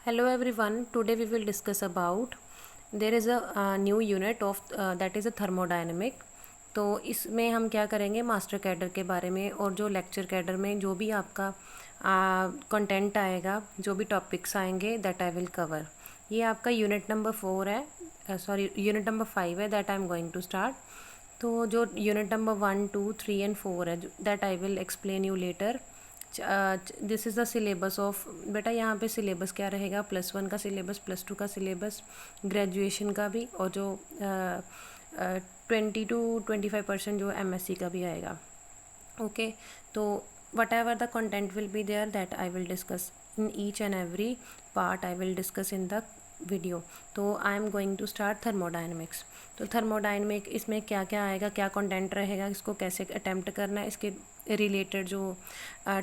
Hello everyone. Today we will discuss about there is a new unit of that is a thermodynamic. तो इसमें हम क्या करेंगे master cadre के बारे में और जो लेक्चर कैडर में जो भी आपका कंटेंट आएगा जो भी टॉपिक्स आएंगे दैट आई विल कवर। ये आपका यूनिट नंबर 4 है सॉरी यूनिट नंबर 5 है that I am going to start. तो जो यूनिट नंबर 1, 2, 3 एंड 4 है that I will explain you later. This is the syllabus of बेटा यहाँ पे सिलेबस क्या रहेगा +1 का सिलेबस +2 का सिलेबस ग्रेजुएशन का भी और जो 20 to 25% जो MSc का भी आएगा। ओके तो whatever the content will be there that I will discuss in each and every part I will discuss in the video. तो I am going to start thermodynamics. तो thermodynamic इसमें क्या क्या आएगा, क्या कंटेंट रहेगा, इसको कैसे अटेम्प्ट करना है, इसके रिलेटेड जो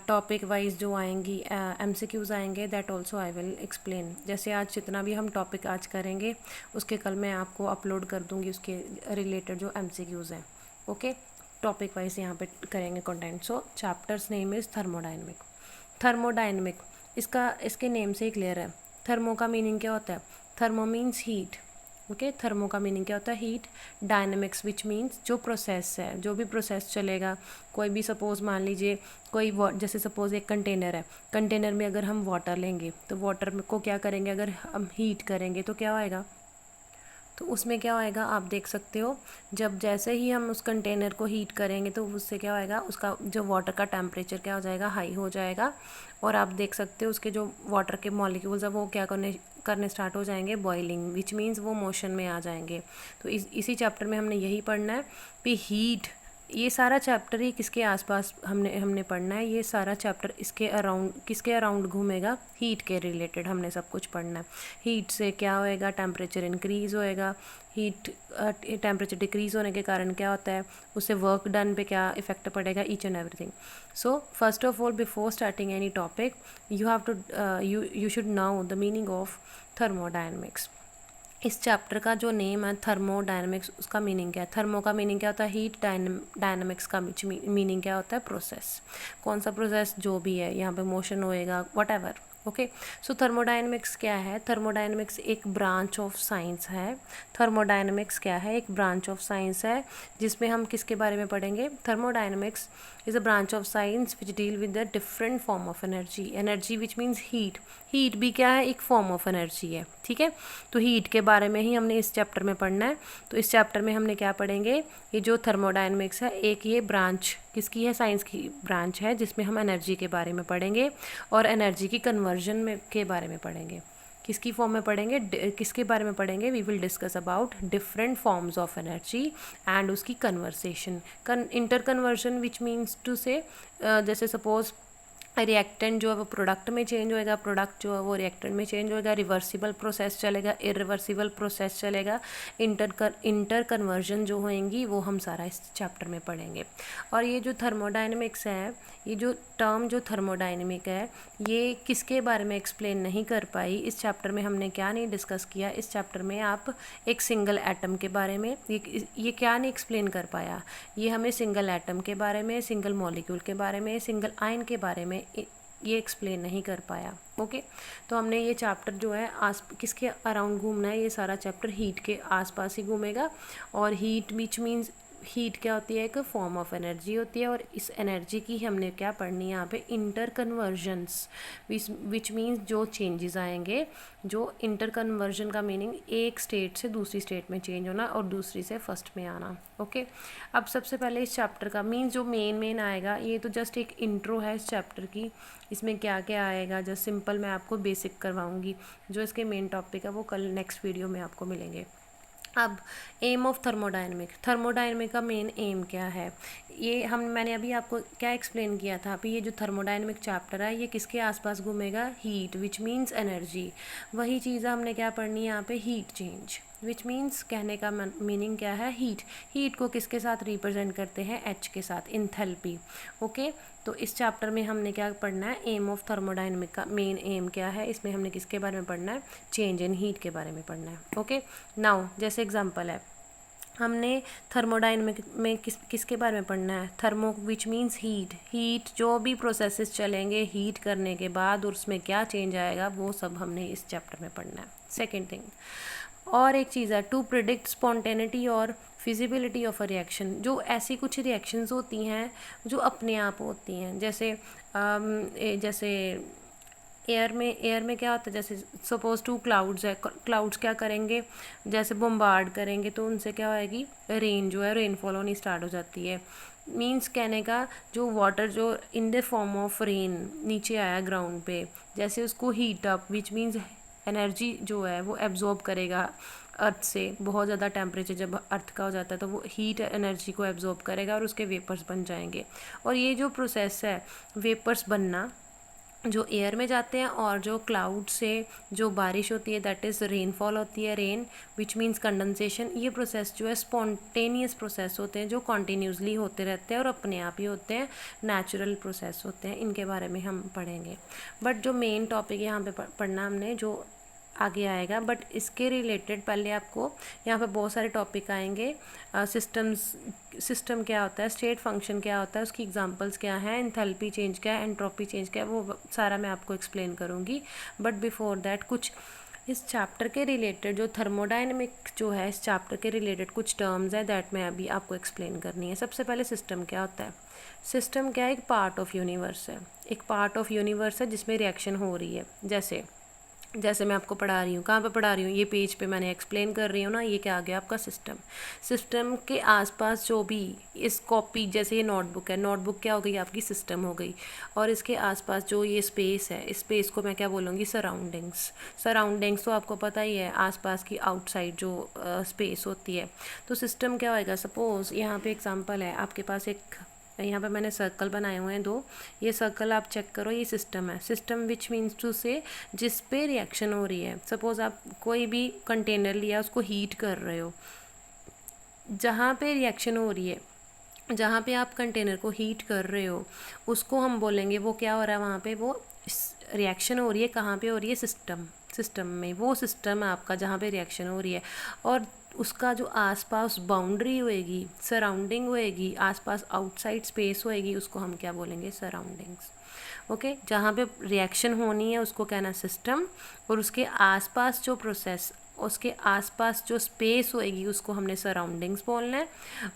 टॉपिक वाइज जो आएंगी MCQs आएंगे that also I will explain. जैसे आज जितना भी हम टॉपिक आज करेंगे उसके कल मैं आपको अपलोड कर दूँगी उसके रिलेटेड जो MCQs हैं। ओके टॉपिक वाइज यहाँ पे करेंगे content. So chapters name is thermodynamic. Thermodynamic इसके नेम से ही क्लियर है। थर्मो का मीनिंग क्या होता है? Thermo means heat. Okay thermo का मीनिंग क्या होता है? हीट। डायनेमिक्स विच मीन्स जो प्रोसेस है, जो भी प्रोसेस चलेगा, कोई भी सपोज मान लीजिए कोई जैसे सपोज एक कंटेनर है, कंटेनर में अगर हम वाटर लेंगे तो वाटर को क्या करेंगे, अगर हम हीट करेंगे तो क्या होएगा, तो उसमें क्या होएगा आप देख सकते हो। जब जैसे ही हम उस कंटेनर को हीट करेंगे तो उससे क्या होएगा, उसका जो वाटर का टेम्परेचर क्या हो जाएगा, हाई हो जाएगा। और आप देख सकते हो उसके जो वाटर के मॉलिक्यूल्स है वो क्या करने स्टार्ट हो जाएंगे, बॉइलिंग, विच मीन्स वो मोशन में आ जाएंगे। तो इसी चैप्टर में हमने यही पढ़ना है कि हीट, ये सारा चैप्टर ही किसके आसपास हमने पढ़ना है, ये सारा चैप्टर इसके अराउंड किसके अराउंड घूमेगा, हीट के रिलेटेड हमने सब कुछ पढ़ना है। हीट से क्या होएगा, टेम्परेचर इंक्रीज़ होएगा, हीट टेम्परेचर डिक्रीज़ होने के कारण क्या होता है, उससे वर्क डन पे क्या इफेक्ट पड़ेगा, each and everything. So first of all before starting any topic you have to you should know the meaning of thermodynamics. इस चैप्टर का जो नेम है थर्मोडायनेमिक्स, उसका मीनिंग क्या है? थर्मो का मीनिंग क्या होता है? हीट। डायनेमिक्स का मीनिंग क्या होता है? प्रोसेस। कौन सा प्रोसेस? जो भी है, यहाँ पे मोशन होएगा, what ever. Okay so thermodynamics क्या है? थर्मोडायनेमिक्स एक ब्रांच ऑफ साइंस है। थर्मोडायनेमिक्स क्या है? एक ब्रांच ऑफ साइंस है जिसमें हम किसके बारे में पढ़ेंगे? Thermodynamics is a branch of science which deal with the different form of energy. Energy which means heat. Heat भी क्या है? एक फॉर्म ऑफ एनर्जी है। ठीक है, तो हीट के बारे में ही हमने इस चैप्टर में पढ़ना है। तो इस चैप्टर में हमने क्या पढ़ेंगे, ये जो थर्मोडायनेमिक्स है एक ये ब्रांच किसकी है? साइंस की ब्रांच है जिसमें हम एनर्जी के बारे में पढ़ेंगे और एनर्जी की कन्वर्जन में के बारे में पढ़ेंगे। किसकी फॉर्म में पढ़ेंगे, किसके बारे में पढ़ेंगे? We will discuss about different forms of energy and उसकी conversation. Interconversion which means to say जैसे सपोज रिएक्टेंट जो है वो प्रोडक्ट में चेंज होएगा, प्रोडक्ट जो है वो रिएक्टेंट में चेंज होएगा, रिवर्सिबल प्रोसेस चलेगा, इरिवर्सिबल प्रोसेस चलेगा, इंटर कन्वर्जन जो होएंगी वो हम सारा इस चैप्टर में पढ़ेंगे। और ये जो थर्मोडायनेमिक्स है, ये जो टर्म जो थर्मोडायनेमिक है, ये किसके बारे में एक्सप्लेन नहीं कर पाई इस चैप्टर में, हमने क्या नहीं डिस्कस किया इस चैप्टर में? आप एक सिंगल एटम के बारे में ये क्या नहीं एक्सप्लेन कर पाया, ये हमें सिंगल एटम के बारे में, सिंगल मॉलिक्यूल के बारे में, सिंगल आयन के बारे में ये एक्सप्लेन नहीं कर पाया। ओके तो हमने ये चैप्टर जो है किसके अराउंड घूमना है, ये सारा चैप्टर हीट के आसपास ही घूमेगा। और हीट विच मीन्स हीट क्या होती है? एक फॉर्म ऑफ एनर्जी होती है। और इस एनर्जी की हमने क्या पढ़नी है यहाँ पे? इंटर कन्वर्जन्स विच मीन्स जो चेंजेस आएंगे, जो इंटर कन्वर्जन का मीनिंग एक स्टेट से दूसरी स्टेट में चेंज होना और दूसरी से फर्स्ट में आना। ओके अब सबसे पहले इस चैप्टर का मीन्स जो मेन आएगा, ये तो जस्ट एक इंट्रो है इस चैप्टर की। इसमें क्या क्या आएगा जस्ट सिंपल मैं आपको बेसिक करवाऊँगी। जो इसके मेन टॉपिक है वो कल नेक्स्ट वीडियो में आपको मिलेंगे। अब एम ऑफ थर्मोडायनेमिक का मेन एम क्या है? ये मैंने अभी आपको क्या एक्सप्लेन किया था? अभी ये जो थर्मोडायनेमिक चैप्टर है ये किसके आसपास घूमेगा? Heat which means energy. वही चीज़ हमने क्या पढ़नी है यहाँ पे? हीट चेंज विच मीन्स, कहने का मीनिंग क्या है? हीट। हीट को किसके साथ रिप्रेजेंट करते हैं? एच के साथ, इंथैल्पी। ओके तो इस चैप्टर में हमने क्या पढ़ना है? एम ऑफ थर्मोडायनेमिक का मेन एम क्या है? इसमें हमने किसके बारे में पढ़ना है? चेंज इन हीट के बारे में पढ़ना है। ओके नाउ जैसे एग्जांपल है, हमने थर्मोडाइनमिक में किसके बारे में पढ़ना है? थर्मो विच मीन्स हीट जो भी प्रोसेसेस चलेंगे हीट करने के बाद और उसमें क्या चेंज आएगा वो सब हमने इस चैप्टर में पढ़ना है। सेकेंड थिंग, और एक चीज़ है टू प्रिडिक्ट स्पॉन्टेनिटी और फिजिबिलिटी ऑफ अ रिएक्शन। जो ऐसी कुछ रिएक्शंस होती हैं जो अपने आप होती हैं, जैसे एयर में क्या होता है, जैसे सपोज टू क्लाउड्स है, क्लाउड्स क्या करेंगे, जैसे बम्बार्ड करेंगे तो उनसे क्या होएगी, रेन जो है रेनफॉल होनी स्टार्ट हो जाती है। मीन्स कहने का जो वाटर जो in the form of rain नीचे आया ग्राउंड पे, जैसे उसको heat up which means energy जो है वो एब्जॉर्ब करेगा अर्थ से। बहुत ज़्यादा टेम्परेचर जब अर्थ का हो जाता है तो वो हीट एनर्जी को एब्जॉर्ब करेगा और उसके वेपर्स बन जाएंगे। और ये जो प्रोसेस है वेपर्स बनना जो एयर में जाते हैं, और जो क्लाउड से जो बारिश होती है दैट इज़ रेनफॉल होती है, रेन विच मीन्स कंडेंसेशन, ये प्रोसेस जो है स्पॉन्टेनियस प्रोसेस होते हैं जो कॉन्टीन्यूसली होते रहते हैं और अपने आप ही होते हैं, नेचुरल प्रोसेस होते हैं। इनके बारे में हम पढ़ेंगे। बट जो मेन टॉपिक यहाँ पे पढ़ना हमने जो आगे आएगा, बट इसके रिलेटेड पहले आपको यहाँ पे बहुत सारे टॉपिक आएंगे। सिस्टम क्या होता है, स्टेट फंक्शन क्या होता है, उसकी एग्जांपल्स क्या हैं, एंथैल्पी चेंज क्या है, एंट्रोपी चेंज क्या है, वो सारा मैं आपको एक्सप्लेन करूँगी। बट बिफोर दैट कुछ इस चैप्टर के रिलेटेड जो थर्मोडाइनमिक जो है इस चैप्टर के रिलेटेड कुछ टर्म्स है दैट मैं अभी आपको एक्सप्लेन करनी है। सबसे पहले सिस्टम क्या होता है? सिस्टम क्या है? एक पार्ट ऑफ यूनिवर्स है, एक पार्ट ऑफ यूनिवर्स है जिसमें रिएक्शन हो रही है। जैसे मैं आपको पढ़ा रही हूँ, कहाँ पे पढ़ा रही हूँ, ये पेज पे मैंने एक्सप्लेन कर रही हूँ ना। ये क्या आ गया आपका सिस्टम। सिस्टम के आसपास जो भी इस कॉपी, जैसे ये नोटबुक है, नोटबुक क्या हो गई आपकी, सिस्टम हो गई। और इसके आसपास जो ये स्पेस है, इस स्पेस को मैं क्या बोलूँगी, सराउंडिंग्स। सराउंडिंग्स तो आपको पता ही है, आसपास की आउटसाइड जो स्पेस होती है। तो सिस्टम क्या होएगा, सपोज़ यहाँ पे एग्जांपल है, आपके पास एक यहाँ पे मैंने सर्कल बनाए हुए हैं 2, ये सर्कल आप चेक करो, ये सिस्टम है। सिस्टम विच मीन्स टू से जिस पे रिएक्शन हो रही है। सपोज़ आप कोई भी कंटेनर लिया, उसको हीट कर रहे हो, जहाँ पे रिएक्शन हो रही है, जहाँ पे आप कंटेनर को हीट कर रहे हो उसको हम बोलेंगे वो क्या हो रहा है, वहाँ पे वो रिएक्शन हो रही है। कहाँ पे हो रही है, सिस्टम में। वो सिस्टम है आपका जहाँ पे रिएक्शन हो रही है। और उसका जो आसपास बाउंड्री होएगी, सराउंडिंग होएगी, आसपास आउटसाइड स्पेस होएगी, उसको हम क्या बोलेंगे, सराउंडिंग्स। ओके, जहाँ पे रिएक्शन होनी है उसको कहना सिस्टम, और उसके आसपास जो प्रोसेस, उसके आसपास जो स्पेस होएगी उसको हमने सराउंडिंग्स बोलना है।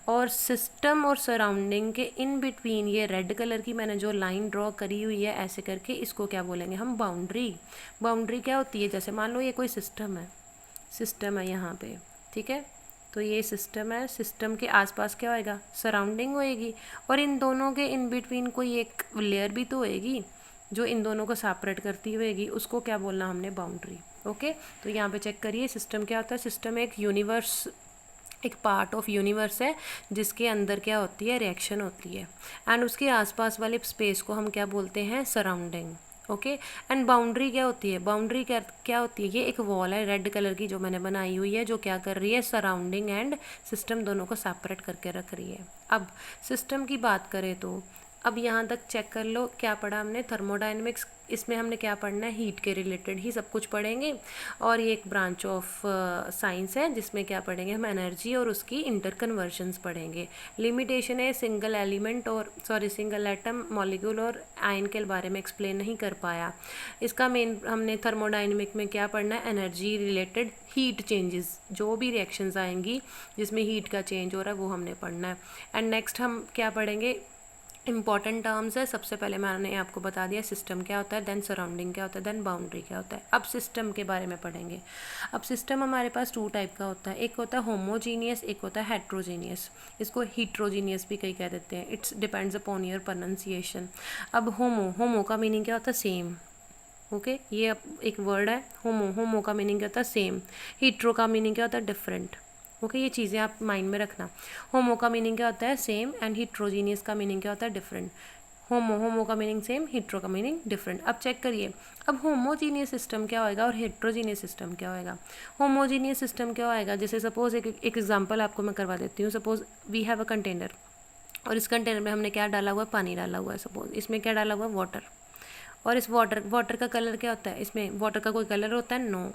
और सिस्टम और सराउंडिंग के इन बिटवीन ये रेड कलर की मैंने जो लाइन ड्रॉ करी हुई है ऐसे करके, इसको क्या बोलेंगे हम, बाउंड्री। बाउंड्री क्या होती है, जैसे मान लो ये कोई सिस्टम है यहाँ पे, ठीक है, तो ये सिस्टम है, सिस्टम के आसपास क्या होएगा, सराउंडिंग होएगी। और इन दोनों के इन बिटवीन कोई एक लेयर भी तो होएगी जो इन दोनों को सेपरेट करती होएगी, उसको क्या बोलना हमने, बाउंड्री। ओके, तो यहाँ पे चेक करिए सिस्टम क्या होता है। सिस्टम एक यूनिवर्स, एक पार्ट ऑफ यूनिवर्स है जिसके अंदर क्या होती है, रिएक्शन होती है। एंड उसके आसपास वाले स्पेस को हम क्या बोलते हैं, सराउंडिंग। ओके, एंड बाउंड्री क्या होती है, बाउंड्री क्या होती है, ये एक वॉल है रेड कलर की जो मैंने बनाई हुई है, जो क्या कर रही है, सराउंडिंग एंड सिस्टम दोनों को सेपरेट करके रख रही है। अब सिस्टम की बात करें तो अब यहाँ तक चेक कर लो क्या पढ़ा हमने, थर्मोडाइनमिक्स। इसमें हमने क्या पढ़ना है, हीट के रिलेटेड ही सब कुछ पढ़ेंगे। और ये एक ब्रांच ऑफ साइंस है जिसमें क्या पढ़ेंगे हम, एनर्जी और उसकी इंटर कन्वर्जन्स पढ़ेंगे। लिमिटेशन है सिंगल एलिमेंट और सिंगल एटम, मॉलिक्यूल और आयन के बारे में एक्सप्लेन नहीं कर पाया। इसका मेन हमने थर्मोडाइनमिक में क्या पढ़ना है, एनर्जी रिलेटेड हीट चेंजेस, जो भी रिएक्शंस आएंगी जिसमें हीट का चेंज हो रहा है वो हमने पढ़ना है। एंड नेक्स्ट हम क्या पढ़ेंगे, इंपॉर्टेंट टर्म्स है। सबसे पहले मैंने आपको बता दिया सिस्टम क्या होता है, देन सराउंडिंग क्या होता है, देन बाउंड्री क्या होता है। अब सिस्टम के बारे में पढ़ेंगे। अब सिस्टम हमारे पास 2 टाइप का होता है, एक होता है होमोजीनियस, एक होता है हेट्रोजीनियस। इसको हीट्रोजीनियस भी कई कह देते हैं, it's depends upon your pronunciation. अब होमो का मीनिंग क्या होता है, सेम। ओके, ये एक वर्ड है होमो का मीनिंग क्या होता है, सेम। हीट्रो का मीनिंग क्या होता है, डिफरेंट। ओके, ये चीज़ें आप माइंड में रखना। होमो का मीनिंग क्या होता है, सेम, एंड हीट्रोजीनियस का मीनिंग क्या होता है, डिफरेंट। होमो का मीनिंग सेम, हीट्रो का मीनिंग डिफरेंट। अब चेक करिए, अब होमोजीनियस सिस्टम क्या होएगा और हेट्रोजीनियस सिस्टम क्या होएगा। होमोजीनियस सिस्टम क्या होएगा, जैसे सपोज एक एग्जांपल आपको मैं करवा देती हूँ। Suppose we have a container, और इस कंटेनर में हमने क्या डाला हुआ है, पानी डाला हुआ है। सपोज इसमें क्या डाला हुआ है, वाटर। और इस वाटर का कलर क्या होता है, इसमें वाटर का कोई कलर होता है, नो।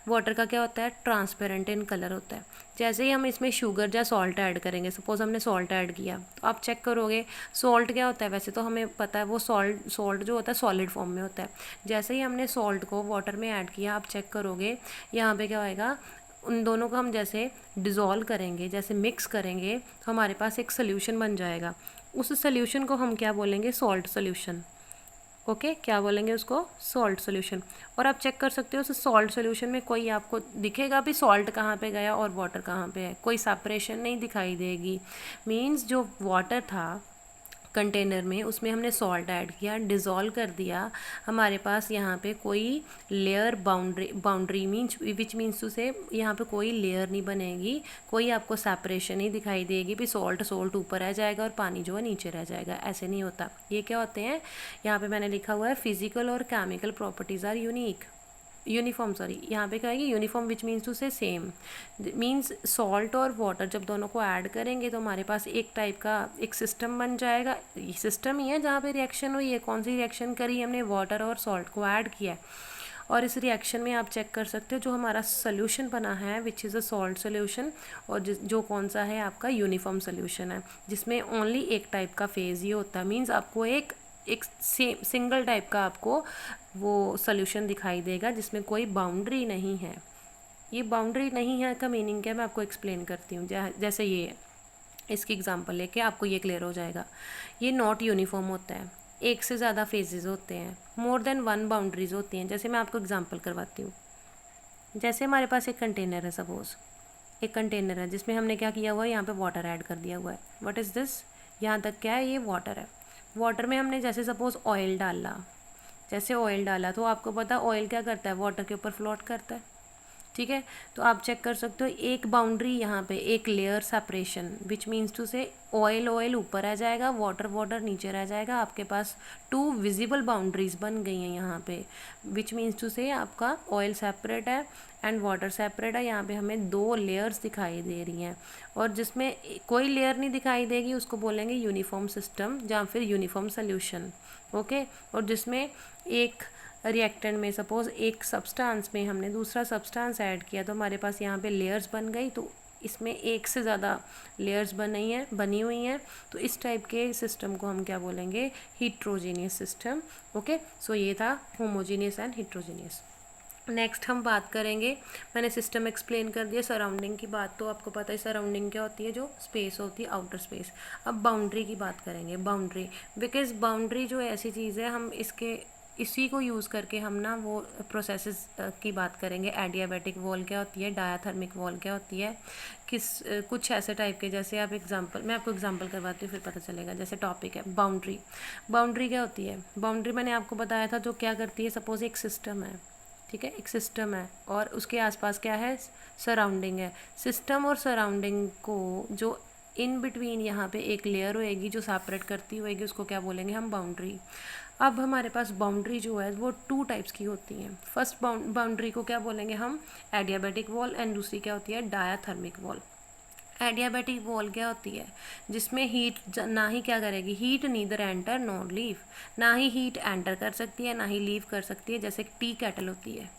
वाटर का क्या होता है, ट्रांसपेरेंट इन कलर होता है। जैसे ही हम इसमें शुगर या सॉल्ट ऐड करेंगे, सपोज हमने सॉल्ट ऐड किया, तो आप चेक करोगे सॉल्ट क्या होता है, वैसे तो हमें पता है वो सॉल्ट जो होता है सॉलिड फॉर्म में होता है। जैसे ही हमने सॉल्ट को वाटर में ऐड किया, आप चेक करोगे यहाँ पे क्या होएगा, उन दोनों को हम जैसे डिज़ोल्व करेंगे, जैसे मिक्स करेंगे, तो हमारे पास एक सोल्यूशन बन जाएगा। उस सोल्यूशन को हम क्या बोलेंगे, सॉल्ट सोल्यूशन। ओके, क्या बोलेंगे उसको, सॉल्ट सोल्यूशन। और आप चेक कर सकते हो उस सॉल्ट सोल्यूशन में कोई आपको दिखेगा भी सॉल्ट कहाँ पे गया और वाटर कहाँ पे है, कोई सेपरेशन नहीं दिखाई देगी। मीन्स जो वाटर था कंटेनर में, उसमें हमने सॉल्ट ऐड किया, डिज़ोल्व कर दिया, हमारे पास यहाँ पे कोई layer boundary means which means to say यहाँ पे कोई लेयर नहीं बनेगी, कोई आपको सेपरेशन नहीं दिखाई देगी भी सॉल्ट ऊपर रह जाएगा और पानी जो है नीचे रह जाएगा, ऐसे नहीं होता। ये क्या होते हैं, यहाँ पे मैंने लिखा हुआ है फिजिकल और chemical properties are uniform, sorry यहाँ पे क्या है, uniform which means to say same. Means salt और वाटर जब दोनों को ऐड करेंगे तो हमारे पास एक टाइप का एक सिस्टम बन जाएगा। ये सिस्टम ही है जहाँ पे रिएक्शन हुई है, कौन सी रिएक्शन करी, हमने वाटर और सॉल्ट को ऐड किया है। और इस रिएक्शन में आप चेक कर सकते हो जो हमारा सोल्यूशन बना है which is a salt solution, और जो कौन सा है आपका यूनिफॉर्म सोल्यूशन है, जिसमें ओनली एक टाइप का फेज़ ही होता है। मीन्स आपको एक सिंगल टाइप का आपको वो सोल्यूशन दिखाई देगा जिसमें कोई बाउंड्री नहीं है। ये बाउंड्री नहीं है का मीनिंग क्या है, मैं आपको एक्सप्लेन करती हूँ। जैसे ये है, इसकी एग्जांपल लेके आपको ये क्लियर हो जाएगा। ये नॉट यूनिफॉर्म होता है, एक से ज़्यादा फेजेस होते हैं, मोर देन वन बाउंड्रीज होती हैं। जैसे मैं आपको एग्जांपल करवाती हूँ। जैसे हमारे पास एक कंटेनर है, सपोज एक कंटेनर है जिसमें हमने क्या किया हुआ है, यहाँ पे वाटर ऐड कर दिया हुआ है। व्हाट इज़ दिस, यहाँ तक क्या है, ये वाटर है। वाटर में हमने जैसे सपोज ऑयल डाला, जैसे ऑयल डाला तो आपको पता है ऑयल क्या करता है, वाटर के ऊपर फ्लोट करता है, ठीक है। तो आप चेक कर सकते हो एक बाउंड्री यहाँ पे, एक layer separation which means to say oil ऊपर आ जाएगा, वाटर नीचे रह जाएगा। आपके पास 2 विजिबल बाउंड्रीज बन गई हैं यहाँ पे, विच मीन्स टू से आपका ऑयल सेपरेट है एंड वाटर सेपरेट है। यहाँ पे हमें 2 लेयर्स दिखाई दे रही हैं, और जिसमें कोई लेयर नहीं दिखाई देगी उसको बोलेंगे यूनिफॉर्म सिस्टम या फिर यूनिफॉर्म सोल्यूशन। ओके, और जिसमें एक रिएक्टेंट में सपोज एक सब्सटेंस में हमने दूसरा सब्सटेंस ऐड किया तो हमारे पास यहाँ पे लेयर्स बन गई, तो इसमें एक से ज़्यादा लेयर्स बनी हुई हैं। तो इस टाइप के सिस्टम को हम क्या बोलेंगे, हीट्रोजीनियस सिस्टम। ओके, सो ये था होमोजीनियस एंड हीट्रोजीनियस। नेक्स्ट हम बात करेंगे, मैंने सिस्टम एक्सप्लेन कर दिया, सराउंडिंग की बात तो आपको पता है सराउंडिंग क्या होती है, जो स्पेस होती है, आउटर स्पेस। अब बाउंड्री की बात करेंगे, बाउंड्री, बिकॉज बाउंड्री जो ऐसी चीज़ है, हम इसी को यूज़ करके हम ना वो प्रोसेसेस की बात करेंगे। एडियाबैटिक वॉल क्या होती है, डायाथर्मिक वॉल क्या होती है, कुछ ऐसे टाइप के। जैसे आप मैं आपको एग्जांपल करवाती हूँ फिर पता चलेगा। जैसे टॉपिक है बाउंड्री क्या होती है, बाउंड्री मैंने आपको बताया था जो क्या करती है, सपोज एक सिस्टम है, ठीक है, एक सिस्टम है और उसके आसपास क्या है, सराउंडिंग है। सिस्टम और सराउंडिंग को जो इन बिटवीन यहाँ पे एक लेयर होएगी जो सेपरेट करती होएगी, उसको क्या बोलेंगे हम, बाउंड्री। अब हमारे पास बाउंड्री जो है वो 2 टाइप्स की होती हैं। फर्स्ट बाउंड्री को क्या बोलेंगे हम, एडियाबैटिक वॉल, एंड दूसरी क्या होती है, डायाथर्मिक वॉल। एडियाबैटिक वॉल क्या होती है, जिसमें हीट ना ही क्या करेगी, heat neither enter nor leave, ना ही हीट एंटर कर सकती है ना ही लीव कर सकती है। जैसे टी कैटल होती है,